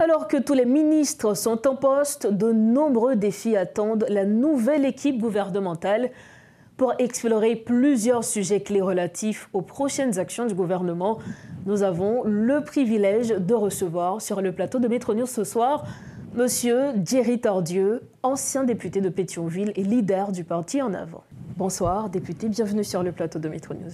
Alors que tous les ministres sont en poste, de nombreux défis attendent la nouvelle équipe gouvernementale. Pour explorer plusieurs sujets clés relatifs aux prochaines actions du gouvernement, nous avons le privilège de recevoir sur le plateau de Métro News ce soir Monsieur Djerry Tordieu, ancien député de Pétionville et leader du parti En Avant. Bonsoir, député, bienvenue sur le plateau de Métro News.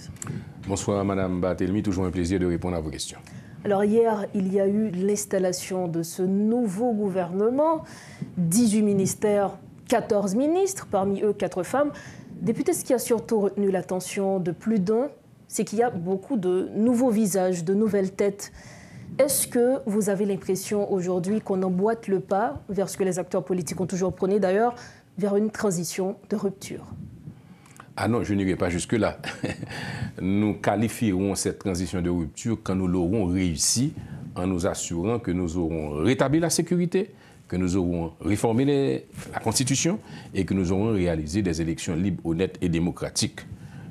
Bonsoir, Madame Barthélemy, toujours un plaisir de répondre à vos questions. Alors hier, il y a eu l'installation de ce nouveau gouvernement, 18 ministères, 14 ministres, parmi eux 4 femmes. Député, ce qui a surtout retenu l'attention de plus d'un, c'est qu'il y a beaucoup de nouveaux visages, de nouvelles têtes. Est-ce que vous avez l'impression aujourd'hui qu'on emboîte le pas vers ce que les acteurs politiques ont toujours prôné d'ailleurs, vers une transition de rupture? Ah non, je n'irai pas jusque-là. Nous qualifierons cette transition de rupture quand nous l'aurons réussi en nous assurant que nous aurons rétabli la sécurité, que nous aurons réformé la Constitution et que nous aurons réalisé des élections libres, honnêtes et démocratiques.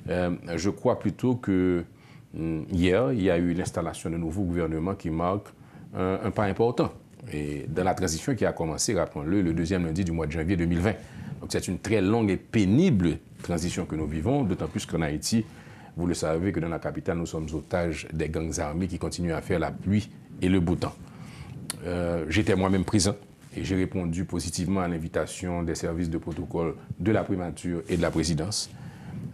Je crois plutôt que hier, il y a eu l'installation d'un nouveau gouvernement qui marque un pas important. Et dans la transition qui a commencé, rappelons-le, le deuxième lundi du mois de janvier 2020. Donc c'est une très longue et pénible transition que nous vivons, d'autant plus qu'en Haïti, vous le savez que dans la capitale, nous sommes otages des gangs armés qui continuent à faire la pluie et le beau temps. J'étais moi-même présent et j'ai répondu positivement à l'invitation des services de protocole de la primature et de la présidence.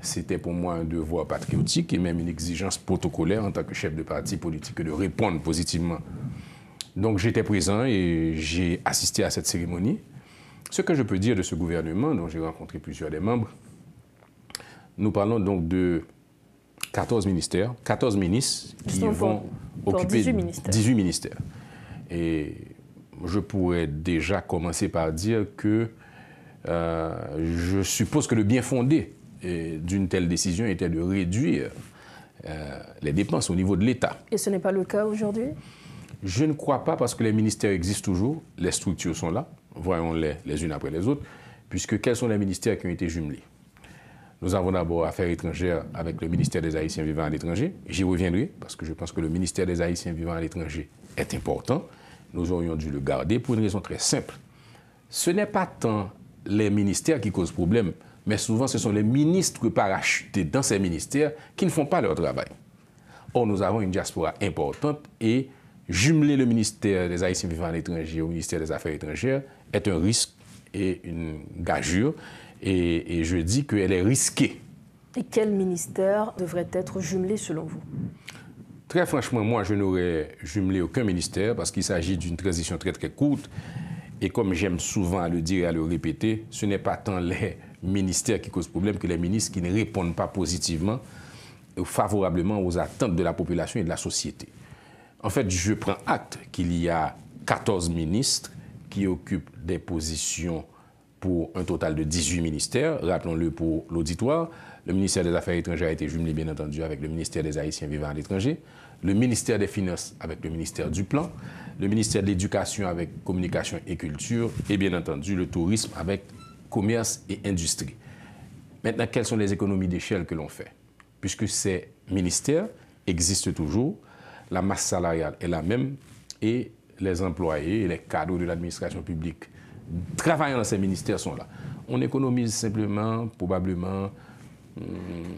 C'était pour moi un devoir patriotique et même une exigence protocolaire en tant que chef de parti politique de répondre positivement. Donc j'étais présent et j'ai assisté à cette cérémonie. Ce que je peux dire de ce gouvernement, dont j'ai rencontré plusieurs des membres, nous parlons donc de 14 ministères, 14 ministres qui vont occuper 18 ministères. Et je pourrais déjà commencer par dire que je suppose que le bien fondé d'une telle décision était de réduire les dépenses au niveau de l'État. Et ce n'est pas le cas aujourd'hui? Je ne crois pas parce que les ministères existent toujours, les structures sont là, voyons-les les unes après les autres, puisque quels sont les ministères qui ont été jumelés? Nous avons d'abord Affaires étrangères avec le ministère des Haïtiens vivant à l'étranger. J'y reviendrai parce que je pense que le ministère des Haïtiens vivant à l'étranger est important. Nous aurions dû le garder pour une raison très simple. Ce n'est pas tant les ministères qui causent problème, mais souvent ce sont les ministres parachutés dans ces ministères qui ne font pas leur travail. Or, nous avons une diaspora importante et jumeler le ministère des Haïtiens vivant à l'étranger au ministère des Affaires étrangères est un risque et une gageure. Et je dis qu'elle est risquée. Et quel ministère devrait être jumelé selon vous? Très franchement, moi, je n'aurais jumelé aucun ministère parce qu'il s'agit d'une transition très très courte. Et comme j'aime souvent à le dire et à le répéter, ce n'est pas tant les ministères qui causent problème que les ministres qui ne répondent pas positivement ou favorablement aux attentes de la population et de la société. En fait, je prends acte qu'il y a 14 ministres qui occupent des positions pour un total de 18 ministères. Rappelons-le pour l'auditoire. Le ministère des Affaires étrangères a été jumelé, bien entendu, avec le ministère des Haïtiens vivant à l'étranger, le ministère des Finances avec le ministère du Plan, le ministère de l'Éducation avec Communication et Culture, et bien entendu, le tourisme avec Commerce et Industrie. Maintenant, quelles sont les économies d'échelle que l'on fait? Puisque ces ministères existent toujours, la masse salariale est la même et les employés et les cadres de l'administration publique travaillant dans ces ministères sont là. On économise simplement, probablement,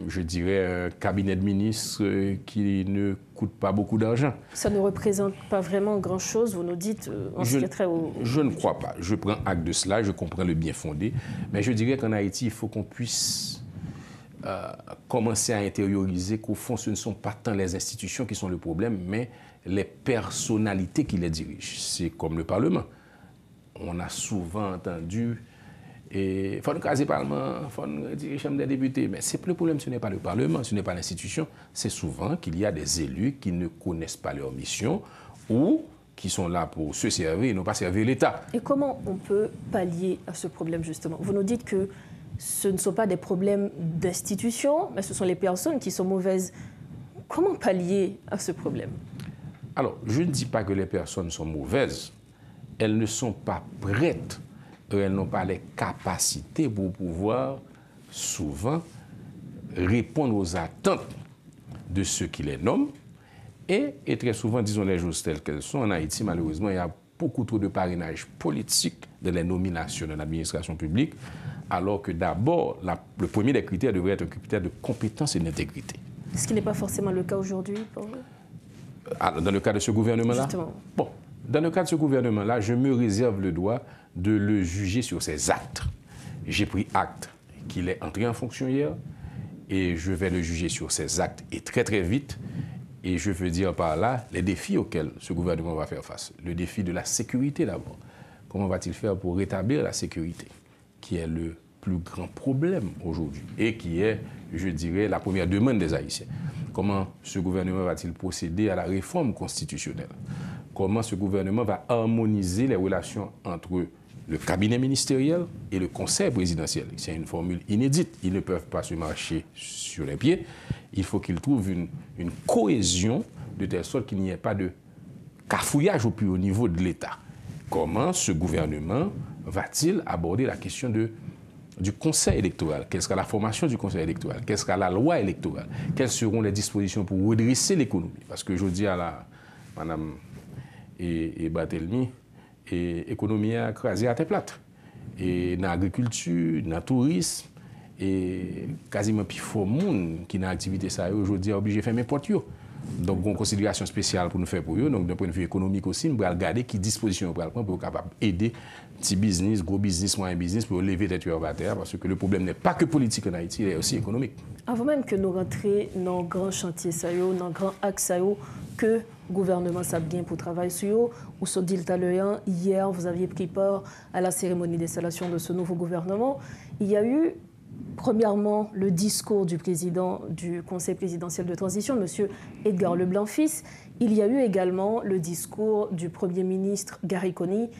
je dirais, un cabinet de ministres qui ne coûte pas beaucoup d'argent. Ça ne représente pas vraiment grand-chose, vous nous dites, en ce qui est très haut. Je ne crois pas. Je prends acte de cela, je comprends le bien fondé, mais je dirais qu'en Haïti, il faut qu'on puisse commencer à intérioriser qu'au fond, ce ne sont pas tant les institutions qui sont le problème, mais les personnalités qui les dirigent. C'est comme le Parlement. On a souvent entendu il faut nous caser le Parlement, il faut nous diriger la Chambre des députés. Mais le problème, ce n'est pas le Parlement, ce n'est pas l'institution. C'est souvent qu'il y a des élus qui ne connaissent pas leur mission ou qui sont là pour se servir et non pas servir l'État. Et comment on peut pallier à ce problème, justement? Vous nous dites que ce ne sont pas des problèmes d'institution, mais ce sont les personnes qui sont mauvaises. Comment pallier à ce problème? Alors, je ne dis pas que les personnes sont mauvaises. Elles ne sont pas prêtes, elles n'ont pas les capacités pour pouvoir souvent répondre aux attentes de ceux qui les nomment. Et très souvent, disons les choses telles qu'elles sont, en Haïti, malheureusement, il y a beaucoup trop de parrainage politique dans les nominations de l'administration publique, alors que d'abord, le premier des critères devrait être un critère de compétence et d'intégrité. Ce qui n'est pas forcément le cas aujourd'hui pour vous? Dans le cas de ce gouvernement-là? Justement. Bon, dans le cas de ce gouvernement-là, je me réserve le droit de le juger sur ses actes. J'ai pris acte qu'il est entré en fonction hier et je vais le juger sur ses actes et très très vite. Et je veux dire par là les défis auxquels ce gouvernement va faire face. Le défi de la sécurité d'abord. Comment va-t-il faire pour rétablir la sécurité, qui est le plus grand problème aujourd'hui et qui est, je dirais, la première demande des Haïtiens. Comment ce gouvernement va-t-il procéder à la réforme constitutionnelle? Comment ce gouvernement va harmoniser les relations entre le cabinet ministériel et le conseil présidentiel? C'est une formule inédite. Ils ne peuvent pas se marcher sur les pieds. Il faut qu'ils trouvent une cohésion de telle sorte qu'il n'y ait pas de cafouillage au plus haut niveau de l'État. Comment ce gouvernement va-t-il aborder la question du conseil électoral? Quelle sera la formation du conseil électoral? Quelle sera la loi électorale? Quelles seront les dispositions pour redresser l'économie? Parce que je dis à Madame et Barthélemy, l'économie a crasé à tête plate. Et dans l'agriculture, dans le tourisme, et quasiment plus fort monde qui dans l'activité ça aujourd'hui est obligé de faire mes portes. Donc, une considération spéciale pour nous faire pour eux. Donc, d'un point de vue économique aussi, nous allons regarder quelles dispositions nous allons prendre pour être capable d'aider petits business, gros business, moyen business pour lever tête à terre. Parce que le problème n'est pas que politique en Haïti, il est aussi économique. Avant même que nous rentrions dans le grand chantier, dans le grand axe, que le gouvernement s'est bien pour travailler sur eux, ou se dit hier, vous aviez pris part à la cérémonie d'installation de ce nouveau gouvernement. Il y a eu premièrement, le discours du président du Conseil présidentiel de transition, M. Edgar Leblanc-Fils. Il y a eu également le discours du Premier ministre Gary Coney.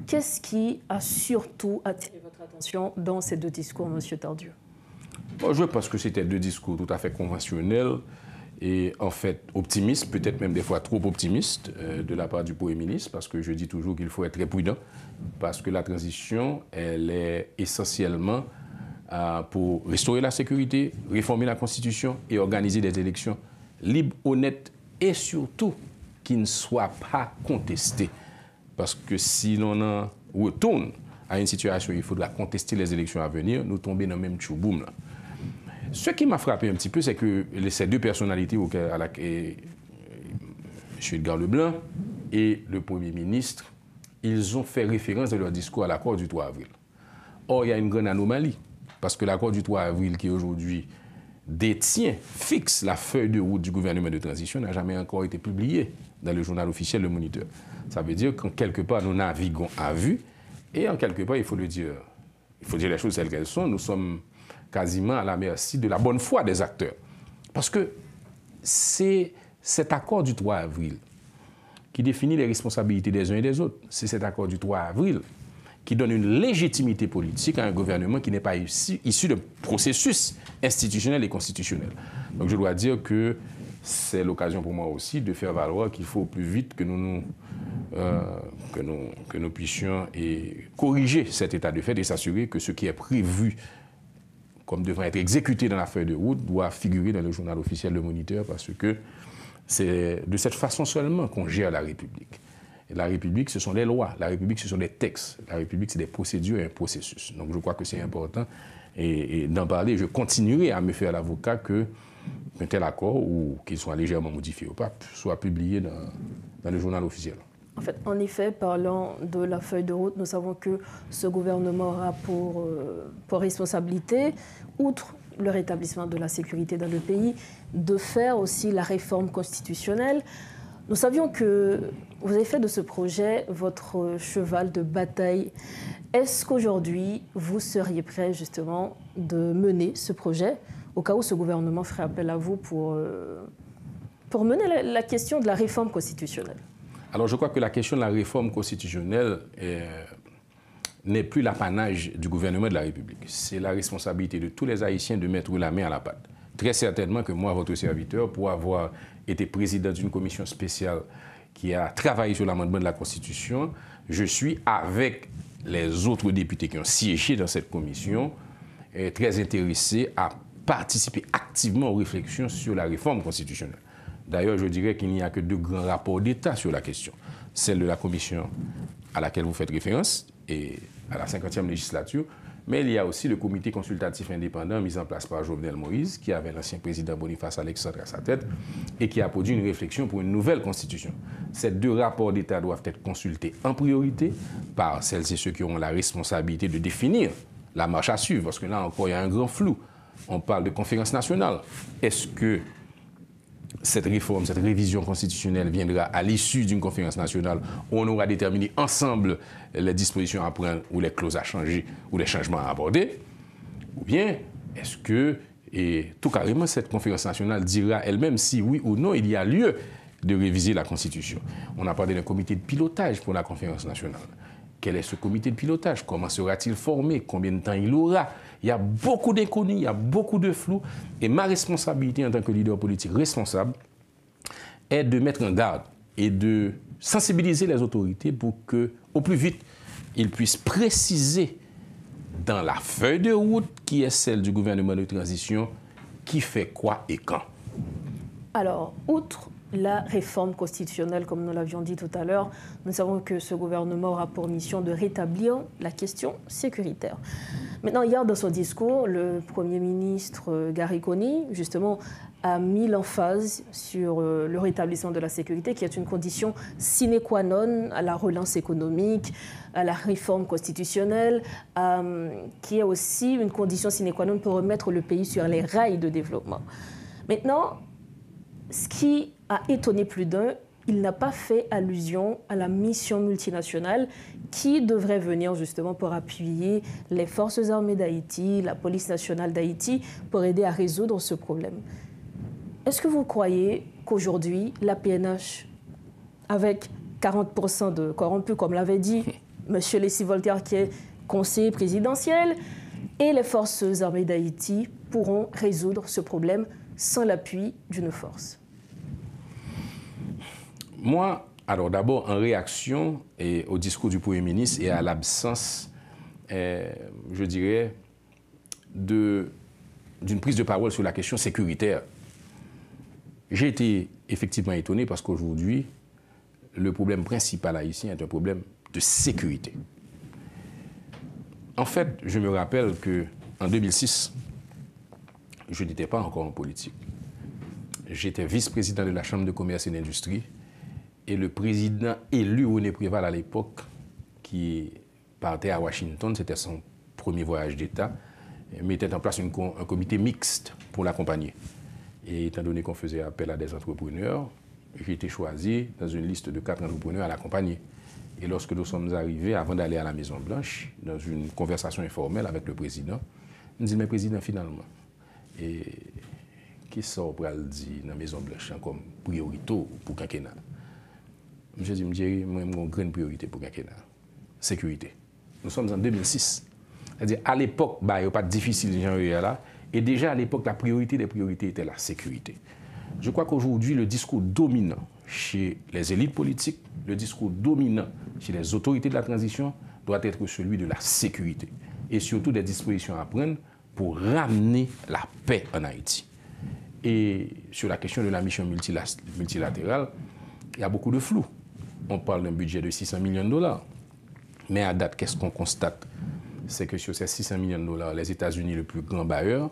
Qu'est-ce qui a surtout attiré votre attention dans ces deux discours, M. Tardieu? Bon, je pense que c'était deux discours tout à fait conventionnels et en fait optimistes, peut-être même des fois trop optimistes de la part du Premier ministre, parce que je dis toujours qu'il faut être très prudent, parce que la transition, elle est essentiellement pour restaurer la sécurité, réformer la Constitution et organiser des élections libres, honnêtes et surtout qui ne soient pas contestées. Parce que si l'on en retourne à une situation où il faudra contester les élections à venir, nous tomber dans le même tchouboum. Ce qui m'a frappé un petit peu, c'est que ces deux personnalités, M. Edgar Leblanc et le Premier ministre, ils ont fait référence dans leur discours à l'accord du 3 avril. Or, il y a une grande anomalie. Parce que l'accord du 3 avril, qui aujourd'hui détient, fixe la feuille de route du gouvernement de transition, n'a jamais encore été publié dans le journal officiel Le Moniteur. Ça veut dire qu'en quelque part, nous naviguons à vue, et en quelque part, il faut dire les choses telles qu'elles sont, nous sommes quasiment à la merci de la bonne foi des acteurs. Parce que c'est cet accord du 3 avril qui définit les responsabilités des uns et des autres. C'est cet accord du 3 avril qui donne une légitimité politique à un gouvernement qui n'est pas issu de processus institutionnel et constitutionnel. Donc je dois dire que c'est l'occasion pour moi aussi de faire valoir qu'il faut plus vite que nous puissions corriger cet état de fait et s'assurer que ce qui est prévu comme devant être exécuté dans la feuille de route doit figurer dans le journal officiel Le Moniteur, parce que c'est de cette façon seulement qu'on gère la République. Et la République, ce sont les lois. La République, ce sont des textes. La République, c'est des procédures et un processus. Donc, je crois que c'est important et d'en parler. Je continuerai à me faire l'avocat qu'un tel accord, ou qu'il soit légèrement modifié ou pas, soit publié dans le journal officiel. En fait, en effet, parlant de la feuille de route, nous savons que ce gouvernement aura pour responsabilité, outre le rétablissement de la sécurité dans le pays, de faire aussi la réforme constitutionnelle. Nous savions que vous avez fait de ce projet votre cheval de bataille. Est-ce qu'aujourd'hui, vous seriez prêt justement de mener ce projet au cas où ce gouvernement ferait appel à vous pour mener la question de la réforme constitutionnelle? Alors, je crois que la question de la réforme constitutionnelle n'est plus l'apanage du gouvernement de la République. C'est la responsabilité de tous les Haïtiens de mettre la main à la pâte. Très certainement que moi, votre serviteur, pour avoir été président d'une commission spéciale qui a travaillé sur l'amendement de la Constitution, je suis, avec les autres députés qui ont siégé dans cette commission, très intéressé à participer activement aux réflexions sur la réforme constitutionnelle. D'ailleurs, je dirais qu'il n'y a que deux grands rapports d'État sur la question. Celle de la commission à laquelle vous faites référence, et à la 50e législature, mais il y a aussi le comité consultatif indépendant mis en place par Jovenel Moïse, qui avait l'ancien président Boniface Alexandre à sa tête, et qui a produit une réflexion pour une nouvelle constitution. Ces 2 rapports d'État doivent être consultés en priorité par celles et ceux qui auront la responsabilité de définir la marche à suivre, parce que là encore, il y a un grand flou. On parle de conférence nationale. Est-ce que cette réforme, cette révision constitutionnelle viendra à l'issue d'une conférence nationale où on aura déterminé ensemble les dispositions à prendre ou les clauses à changer ou les changements à aborder? Ou bien est-ce que, et tout carrément, cette conférence nationale dira elle-même si oui ou non il y a lieu de réviser la Constitution? On a parlé d'un comité de pilotage pour la conférence nationale. Quel est ce comité de pilotage? Comment sera-t-il formé? Combien de temps il aura? Il y a beaucoup d'inconnus, il y a beaucoup de flou. Et ma responsabilité en tant que leader politique responsable est de mettre en garde et de sensibiliser les autorités pour que, au plus vite, ils puissent préciser dans la feuille de route qui est celle du gouvernement de transition qui fait quoi et quand. Alors, outre la réforme constitutionnelle, comme nous l'avions dit tout à l'heure, nous savons que ce gouvernement aura pour mission de rétablir la question sécuritaire. Maintenant, hier, dans son discours, le Premier ministre Garikoni, justement, a mis l'emphase sur le rétablissement de la sécurité, qui est une condition sine qua non à la relance économique, à la réforme constitutionnelle, qui est aussi une condition sine qua non pour remettre le pays sur les rails de développement. Maintenant, ce qui a étonné plus d'un, il n'a pas fait allusion à la mission multinationale qui devrait venir justement pour appuyer les forces armées d'Haïti, la police nationale d'Haïti, pour aider à résoudre ce problème. Est-ce que vous croyez qu'aujourd'hui, la PNH, avec 40% de corrompus, comme l'avait dit M. Leslie Voltaire, qui est conseiller présidentiel, et les forces armées d'Haïti pourront résoudre ce problème sans l'appui d'une force? Moi, alors d'abord, en réaction au discours du Premier ministre et à l'absence, je dirais, d'une prise de parole sur la question sécuritaire, j'ai été effectivement étonné parce qu'aujourd'hui, le problème principal haïtien est un problème de sécurité. En fait, je me rappelle qu'en 2006, je n'étais pas encore en politique. J'étais vice-président de la Chambre de commerce et d'industrie et le président élu René Préval à l'époque, qui partait à Washington, c'était son premier voyage d'État, mettait en place un comité mixte pour l'accompagner. Et étant donné qu'on faisait appel à des entrepreneurs, j'ai été choisi dans une liste de 4 entrepreneurs à l'accompagner. Et lorsque nous sommes arrivés, avant d'aller à la Maison-Blanche, dans une conversation informelle avec le président, il me dit, mais président, finalement, et qui sort pour le dire dans la Maison-Blanche comme priorité pour le quinquennat? Je dis, moi, j'ai une grande priorité pour le quinquennat. Sécurité. Nous sommes en 2006. C'est-à-dire, à l'époque, il n'y a pas de difficile là. Et déjà, à l'époque, la priorité des priorités était la sécurité. Je crois qu'aujourd'hui, le discours dominant chez les élites politiques, le discours dominant chez les autorités de la transition doit être celui de la sécurité. Et surtout des dispositions à prendre pour ramener la paix en Haïti. Et sur la question de la mission multilatérale, il y a beaucoup de flou. On parle d'un budget de 600 millions de dollars. Mais à date, qu'est-ce qu'on constate? C'est que sur ces 600 millions de dollars, les États-Unis, le plus grand bailleur,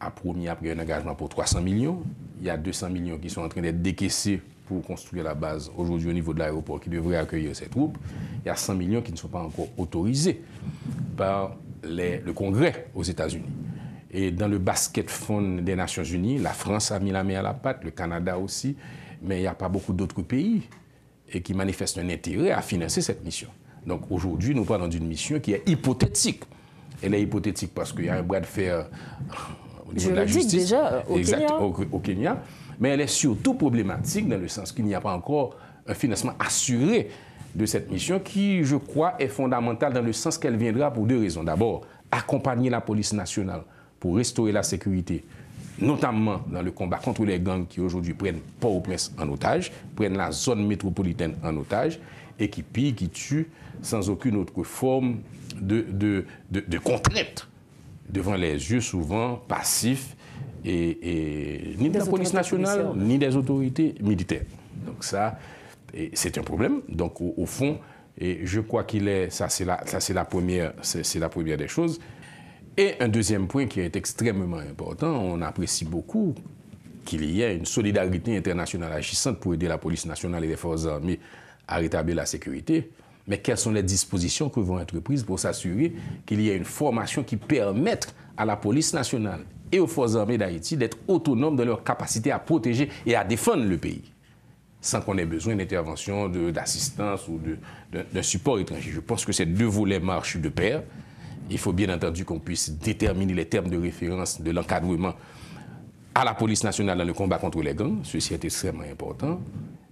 a promis après un engagement pour 300 millions. Il y a 200 millions qui sont en train d'être décaissés pour construire la base aujourd'hui au niveau de l'aéroport qui devrait accueillir ces troupes. Il y a 100 millions qui ne sont pas encore autorisés par le Congrès aux États-Unis. Et dans le basket fund des Nations Unies, la France a mis la main à la pâte, le Canada aussi, mais il n'y a pas beaucoup d'autres pays qui manifestent un intérêt à financer cette mission. Donc aujourd'hui, nous parlons d'une mission qui est hypothétique. Elle est hypothétique parce qu'il y a un bras de fer au niveau de la justice. Déjà, au Kenya. Mais elle est surtout problématique dans le sens qu'il n'y a pas encore un financement assuré de cette mission qui, je crois, est fondamentale dans le sens qu'elle viendra pour 2 raisons. D'abord, accompagner la police nationale pour restaurer la sécurité, notamment dans le combat contre les gangs qui aujourd'hui prennent Port-au-Prince en otage, prennent la zone métropolitaine en otage et qui pillent, qui tuent sans aucune autre forme de contrainte devant les yeux souvent passifs et ni de la police nationale, ni des autorités militaires. Donc ça, c'est un problème. Donc au fond, Et je crois ça c'est la première des choses. Et un deuxième point qui est extrêmement important, on apprécie beaucoup qu'il y ait une solidarité internationale agissante pour aider la police nationale et les forces armées à rétablir la sécurité. Mais quelles sont les dispositions qui vont être prises pour s'assurer qu'il y ait une formation qui permette à la police nationale et aux forces armées d'Haïti d'être autonomes dans leur capacité à protéger et à défendre le pays, sans qu'on ait besoin d'intervention, d'assistance ou d'un support étranger. Je pense que ces deux volets marchent de pair. Il faut bien entendu qu'on puisse déterminer les termes de référence de l'encadrement à la police nationale dans le combat contre les gangs. Ceci est extrêmement important.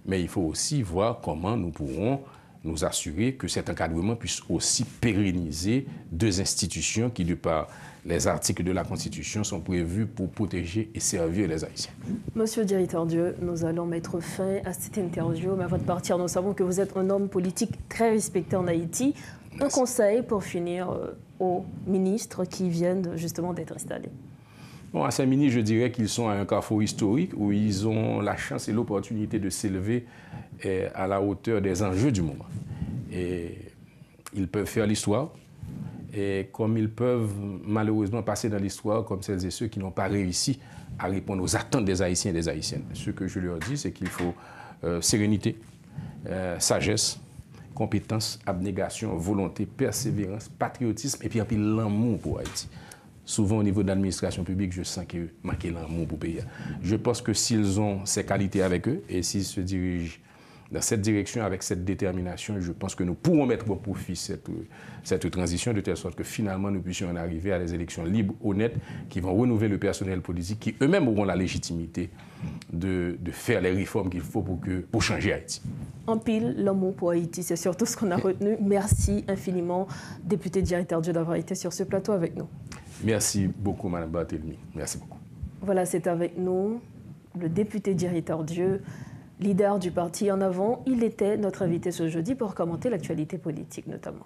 Mais il faut aussi voir comment nous pourrons nous assurer que cet encadrement puisse aussi pérenniser deux institutions qui, de par les articles de la Constitution, sont prévus pour protéger et servir les Haïtiens. Monsieur le directeur Dieu, nous allons mettre fin à cette interview. Mais avant de partir, nous savons que vous êtes un homme politique très respecté en Haïti. Merci. Un conseil pour finir aux ministres qui viennent justement d'être installés. Bon, à ces ministres, je dirais qu'ils sont à un carrefour historique où ils ont la chance et l'opportunité de s'élever à la hauteur des enjeux du moment. Et ils peuvent faire l'histoire, et comme ils peuvent malheureusement passer dans l'histoire comme celles et ceux qui n'ont pas réussi à répondre aux attentes des Haïtiens et des Haïtiennes. Ce que je leur dis, c'est qu'il faut sérénité, sagesse, compétence, abnégation, volonté, persévérance, patriotisme et puis un peu l'amour pour Haïti. Souvent, au niveau de l'administration publique, je sens qu'il manque l'amour pour le pays. Je pense que s'ils ont ces qualités avec eux et s'ils se dirigent dans cette direction avec cette détermination, je pense que nous pourrons mettre au profit cette transition de telle sorte que finalement nous puissions en arriver à des élections libres, honnêtes, qui vont renouveler le personnel politique, qui eux-mêmes auront la légitimité de faire les réformes qu'il faut pour changer Haïti. En pile, l'amour pour Haïti, c'est surtout ce qu'on a retenu. Merci infiniment, député directeur Dieu, d'avoir été sur ce plateau avec nous. Merci beaucoup, Mme Barthélemy. Merci beaucoup. Voilà, c'est avec nous le député directeur Dieu, leader du parti En Avant. Il était notre invité ce jeudi pour commenter l'actualité politique notamment.